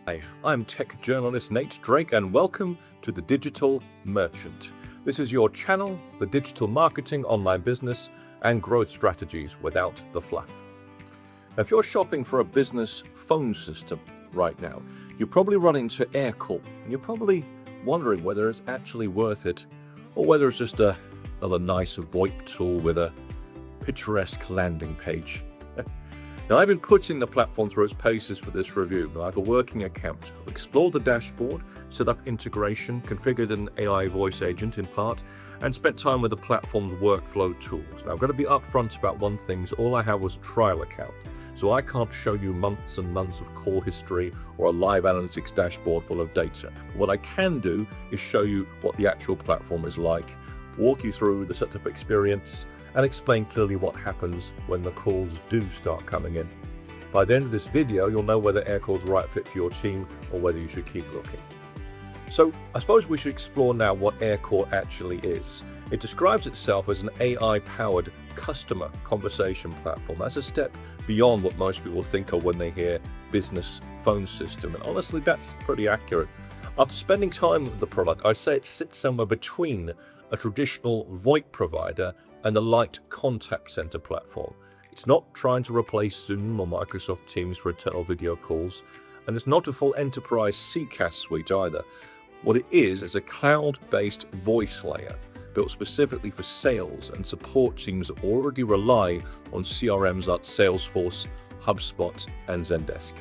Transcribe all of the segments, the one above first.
Hi, I'm tech journalist Nate Drake, and welcome to The Digital Merchant. This is your channel for digital marketing, online business, and growth strategies without the fluff. Now, if you're shopping for a business phone system right now, you probably run into Aircall, and you're probably wondering whether it's actually worth it, or whether it's just another nice VoIP tool with a picturesque landing page. Now, I've been putting the platform through its paces for this review. I have a working account. I've explored the dashboard, set up integration, configured an AI voice agent in part, and spent time with the platform's workflow tools. Now, I've got to be upfront about one thing. All I have was a trial account, so I can't show you months and months of call history or a live analytics dashboard full of data. What I can do is show you what the actual platform is like, walk you through the setup experience, and explain clearly what happens when the calls do start coming in. By the end of this video, you'll know whether Aircall is the right fit for your team or whether you should keep looking. So I suppose we should explore now what Aircall actually is. It describes itself as an AI-powered customer conversation platform. That's a step beyond what most people think of when they hear business phone system, and honestly, that's pretty accurate. After spending time with the product, I'd say it sits somewhere between a traditional VoIP provider and the light contact center platform. It's not trying to replace Zoom or Microsoft Teams for internal video calls, and it's not a full enterprise CCaaS suite either. What it is a cloud-based voice layer built specifically for sales and support teams that already rely on CRMs like Salesforce, HubSpot, and Zendesk.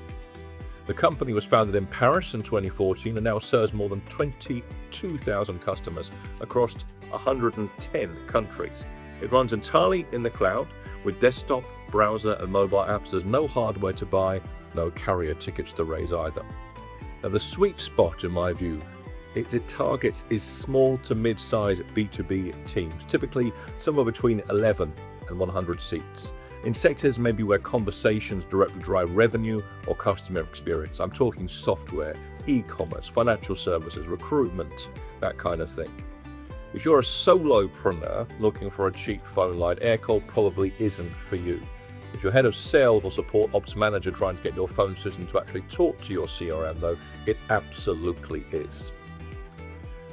The company was founded in Paris in 2014 and now serves more than 22,000 customers across 110 countries. It runs entirely in the cloud with desktop, browser, and mobile apps. There's no hardware to buy, no carrier tickets to raise either. Now, the sweet spot, in my view, it targets is small to mid-size B2B teams, typically somewhere between 11 and 100 seats, in sectors maybe where conversations directly drive revenue or customer experience. I'm talking software, e-commerce, financial services, recruitment, that kind of thing. If you're a solopreneur looking for a cheap phone line, Aircall probably isn't for you. If you're head of sales or support ops manager trying to get your phone system to actually talk to your CRM, though, it absolutely is.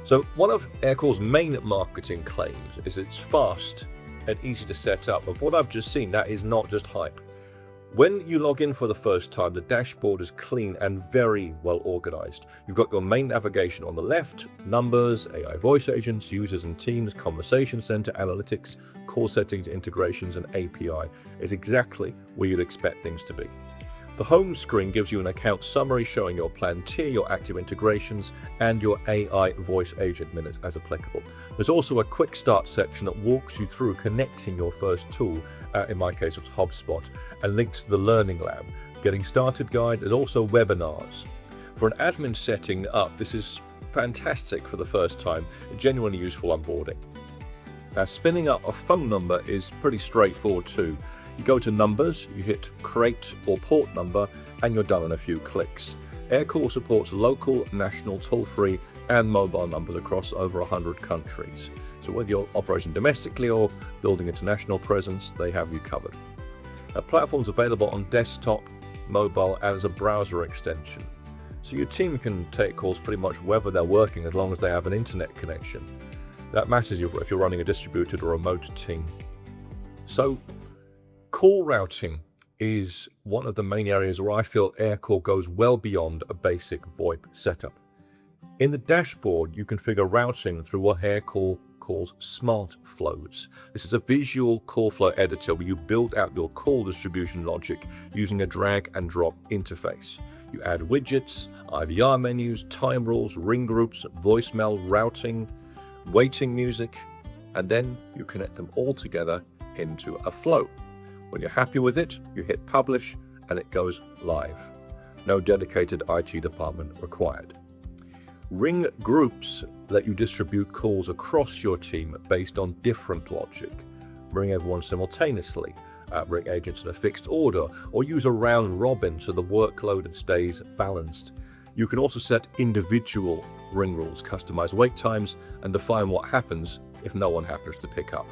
So one of Aircall's main marketing claims is it's fast and easy to set up. But what I've just seen, that is not just hype. When you log in for the first time, the dashboard is clean and very well organized. You've got your main navigation on the left, numbers, AI voice agents, users and teams, conversation center, analytics, call settings, integrations, and API is exactly where you'd expect things to be. The home screen gives you an account summary showing your planned tier, your active integrations, and your AI voice agent minutes as applicable. There's also a quick start section that walks you through connecting your first tool, in my case it was HubSpot, and links to the Learning Lab. Getting started guide, there's also webinars. For an admin setting up, this is fantastic for the first time, genuinely useful onboarding. Now, spinning up a phone number is pretty straightforward too. You go to numbers, you hit create or port number, and you're done in a few clicks. Aircall supports local, national, toll-free, and mobile numbers across over 100 countries. So whether you're operating domestically or building international presence, they have you covered. The platform's available on desktop, mobile, and as a browser extension. So your team can take calls pretty much wherever they're working as long as they have an internet connection. That matters if you're running a distributed or remote team. So, call routing is one of the main areas where I feel Aircall goes well beyond a basic VoIP setup. In the dashboard, you configure routing through what Aircall calls Smartflows. This is a visual call flow editor where you build out your call distribution logic using a drag and drop interface. You add widgets, IVR menus, time rules, ring groups, voicemail routing, waiting music, and then you connect them all together into a flow. When you're happy with it, you hit publish and it goes live. No dedicated IT department required. Ring groups let you distribute calls across your team based on different logic. Ring everyone simultaneously, ring agents in a fixed order, or use a round robin so the workload stays balanced. You can also set individual ring rules, customize wait times, and define what happens if no one happens to pick up.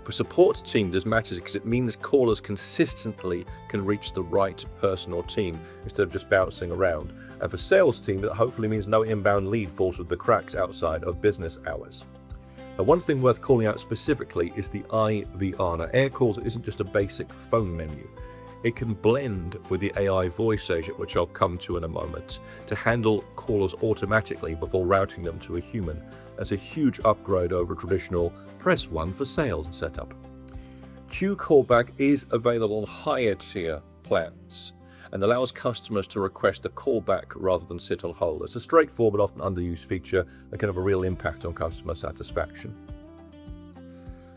For support team, this matters because it means callers consistently can reach the right person or team instead of just bouncing around. And for sales team, that hopefully means no inbound lead falls through the cracks outside of business hours. Now, one thing worth calling out specifically is the IVR. Now, Aircall isn't just a basic phone menu. It can blend with the AI voice agent, which I'll come to in a moment, to handle callers automatically before routing them to a human. That's a huge upgrade over a traditional press 1 for sales setup. Q Callback is available on higher tier plans and allows customers to request a callback rather than sit on hold. It's a straightforward, often underused feature that can have a real impact on customer satisfaction.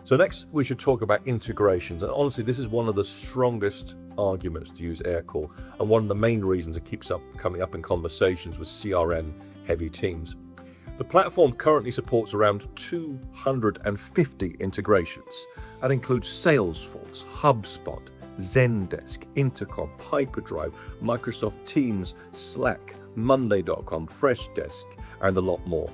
So next, we should talk about integrations. And honestly, this is one of the strongest arguments to use Aircall, and one of the main reasons it keeps coming up in conversations with CRM-heavy teams. The platform currently supports around 250 integrations. That includes Salesforce, HubSpot, Zendesk, Intercom, Hyperdrive, Microsoft Teams, Slack, Monday.com, Freshdesk, and a lot more.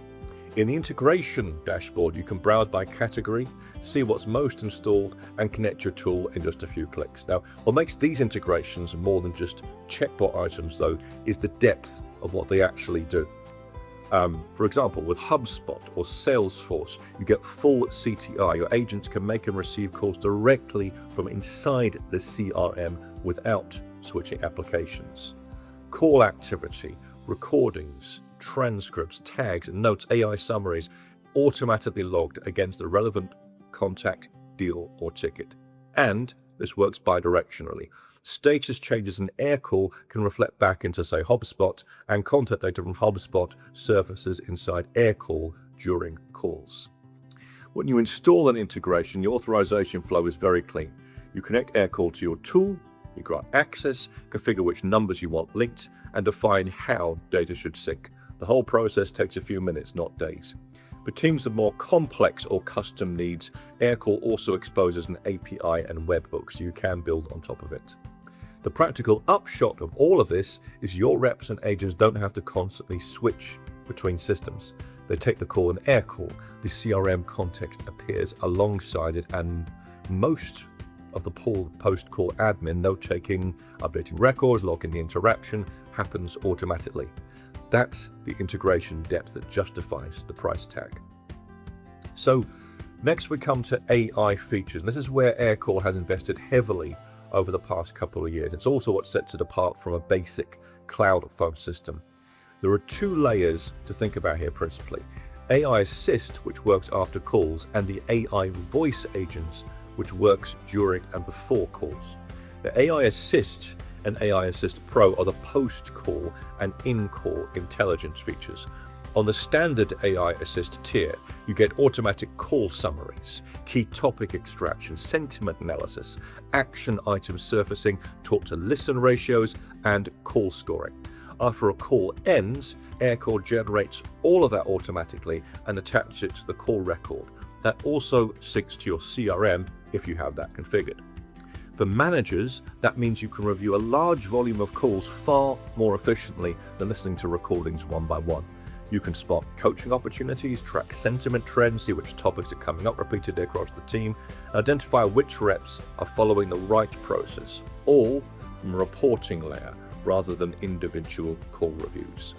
In the integration dashboard, you can browse by category, see what's most installed, and connect your tool in just a few clicks. Now, what makes these integrations more than just checkbox items, though, is the depth of what they actually do. For example, with HubSpot or Salesforce, you get full CTI. Your agents can make and receive calls directly from inside the CRM without switching applications. Call activity, recordings, transcripts, tags, and notes, AI summaries, automatically logged against the relevant contact, deal, or ticket. And this works bidirectionally. Status changes in Aircall can reflect back into, say, HubSpot, and contact data from HubSpot surfaces inside Aircall during calls. When you install an integration, the authorization flow is very clean. You connect Aircall to your tool, you grant access, configure which numbers you want linked, and define how data should sync. The whole process takes a few minutes, not days. For teams with more complex or custom needs, Aircall also exposes an API and webhook, so you can build on top of it. The practical upshot of all of this is your reps and agents don't have to constantly switch between systems. They take the call in Aircall. The CRM context appears alongside it, and most of the post-call admin, note-taking, updating records, logging the interaction, happens automatically. That's the integration depth that justifies the price tag. So next we come to AI features. And this is where Aircall has invested heavily over the past couple of years. It's also what sets it apart from a basic cloud phone system. There are two layers to think about here principally. AI Assist, which works after calls, and the AI Voice Agents, which works during and before calls. The AI Assist and AI Assist Pro are the post-call and in-call intelligence features. On the standard AI Assist tier, you get automatic call summaries, key topic extraction, sentiment analysis, action item surfacing, talk-to-listen ratios, and call scoring. After a call ends, Aircall generates all of that automatically and attaches it to the call record. That also syncs to your CRM if you have that configured. For managers, that means you can review a large volume of calls far more efficiently than listening to recordings one by one. You can spot coaching opportunities, track sentiment trends, see which topics are coming up repeatedly across the team, and identify which reps are following the right process, all from a reporting layer rather than individual call reviews.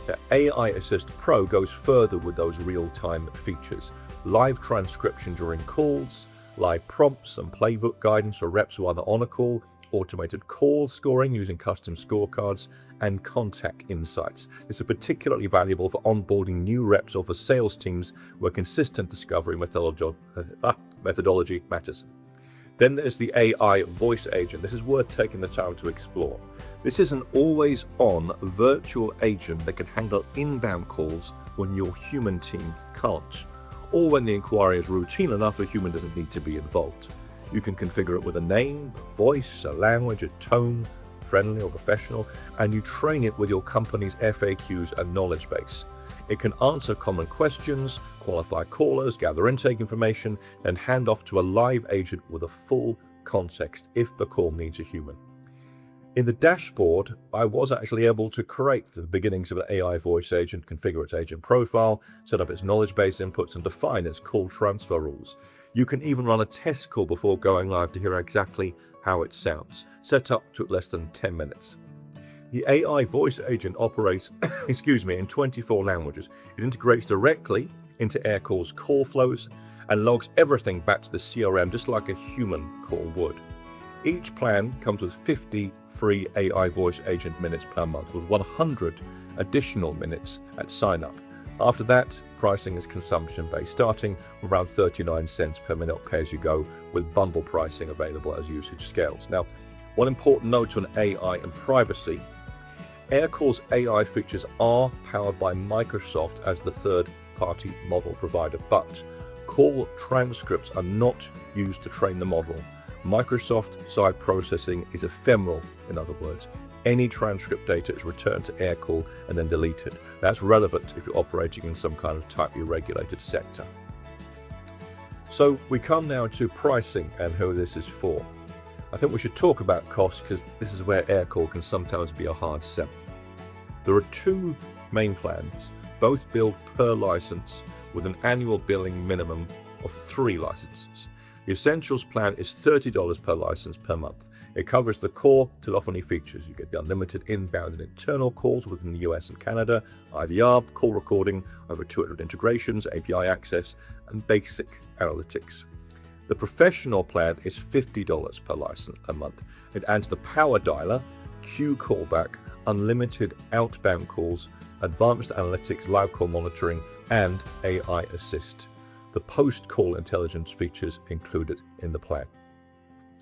The AI Assist Pro goes further with those real-time features. Live transcription during calls, live prompts and playbook guidance for reps who are on a call, automated call scoring using custom scorecards, and contact insights. This is particularly valuable for onboarding new reps or for sales teams where consistent discovery methodology matters. Then there's the AI Voice Agent. This is worth taking the time to explore. This is an always-on virtual agent that can handle inbound calls when your human team can't, or when the inquiry is routine enough a human doesn't need to be involved. You can configure it with a name, a voice, a language, a tone, friendly or professional, and you train it with your company's FAQs and knowledge base. It can answer common questions, qualify callers, gather intake information, and hand off to a live agent with a full context if the call needs a human. In the dashboard, I was actually able to create the beginnings of an AI voice agent, configure its agent profile, set up its knowledge base inputs, and define its call transfer rules. You can even run a test call before going live to hear exactly how it sounds. Set up to less than 10 minutes. The AI voice agent operates in 24 languages. It integrates directly into Aircall's call flows and logs everything back to the CRM just like a human call would. Each plan comes with 50 free AI voice agent minutes per month with 100 additional minutes at sign up. After that, pricing is consumption-based, starting around 39 cents per minute pay-as-you-go with bundle pricing available as usage scales. Now, one important note on AI and privacy. Aircall's AI features are powered by Microsoft as the third-party model provider, but call transcripts are not used to train the model. Microsoft side processing is ephemeral, in other words. Any transcript data is returned to Aircall and then deleted. That's relevant if you're operating in some kind of tightly regulated sector. So we come now to pricing and who this is for. I think we should talk about costs because this is where Aircall can sometimes be a hard sell. There are two main plans, both billed per license with an annual billing minimum of 3 licenses. The Essentials plan is $30 per license per month. It covers the core telephony features. You get the unlimited inbound and internal calls within the US and Canada, IVR, call recording, over 200 integrations, API access, and basic analytics. The Professional plan is $50 per license a month. It adds the Power Dialer, queue callback, unlimited outbound calls, advanced analytics, live call monitoring, and AI Assist. The post-call intelligence features included in the plan.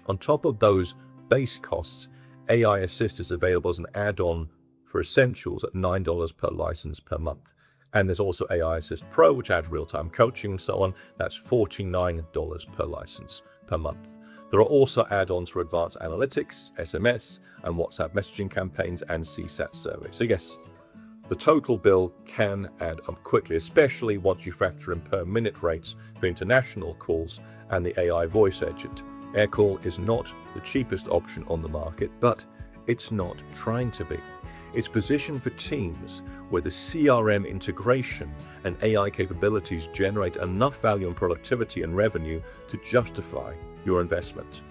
On top of those base costs, AI Assist is available as an add-on for Essentials at $9 per license per month. And there's also AI Assist Pro, which adds real-time coaching and so on. That's $49 per license per month. There are also add-ons for advanced analytics, SMS, and WhatsApp messaging campaigns, and CSAT surveys. So yes, the total bill can add up quickly, especially once you factor in per minute rates for international calls and the AI voice agent. Aircall is not the cheapest option on the market, but it's not trying to be. It's positioned for teams where the CRM integration and AI capabilities generate enough value and productivity and revenue to justify your investment.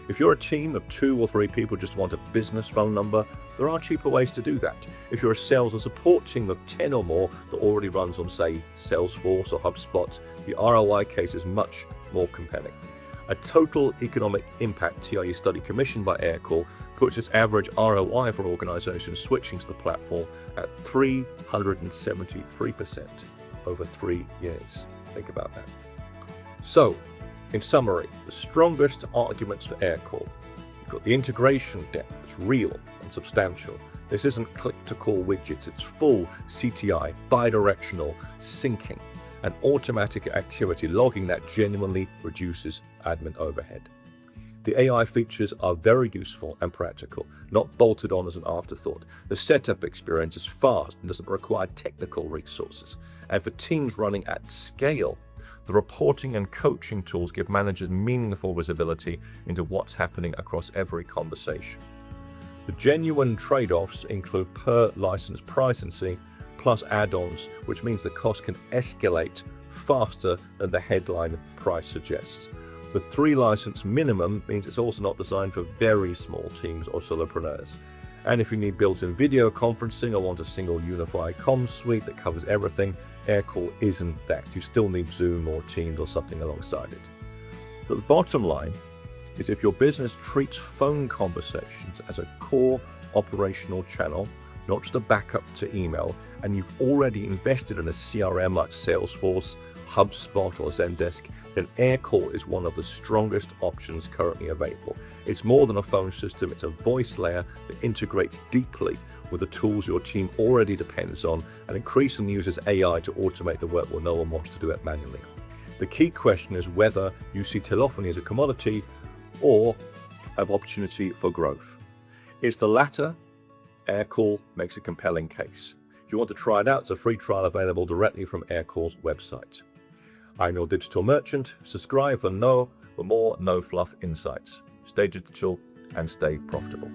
If you're a team of 2 or 3 people just want a business phone number, there are cheaper ways to do that. If you're a sales or support team of 10 or more that already runs on, say, Salesforce or HubSpot, the ROI case is much more compelling. A total economic impact TIE study commissioned by Aircall puts its average ROI for organizations switching to the platform at 373% over 3 years. Think about that. So, in summary, the strongest arguments for Aircall. You've got the integration depth that's real and substantial. This isn't click-to-call widgets, it's full CTI, bidirectional, syncing, and automatic activity logging that genuinely reduces admin overhead. The AI features are very useful and practical, not bolted on as an afterthought. The setup experience is fast and doesn't require technical resources. And for teams running at scale, the reporting and coaching tools give managers meaningful visibility into what's happening across every conversation. The genuine trade-offs include per license pricing plus add-ons, which means the cost can escalate faster than the headline price suggests. The 3 license minimum means it's also not designed for very small teams or solopreneurs. And if you need built-in video conferencing or want a single unified comms suite that covers everything, Aircall isn't that. You still need Zoom or Teams or something alongside it. But the bottom line is if your business treats phone conversations as a core operational channel, not just a backup to email, and you've already invested in a CRM like Salesforce, HubSpot, or Zendesk, then Aircall is one of the strongest options currently available. It's more than a phone system, it's a voice layer that integrates deeply with the tools your team already depends on and increasingly uses AI to automate the work where no one wants to do it manually. The key question is whether you see telephony as a commodity or an opportunity for growth. It's the latter. Aircall makes a compelling case. If you want to try it out, it's a free trial available directly from Aircall's website. I'm your digital merchant. Subscribe for more no-fluff insights. Stay digital and stay profitable.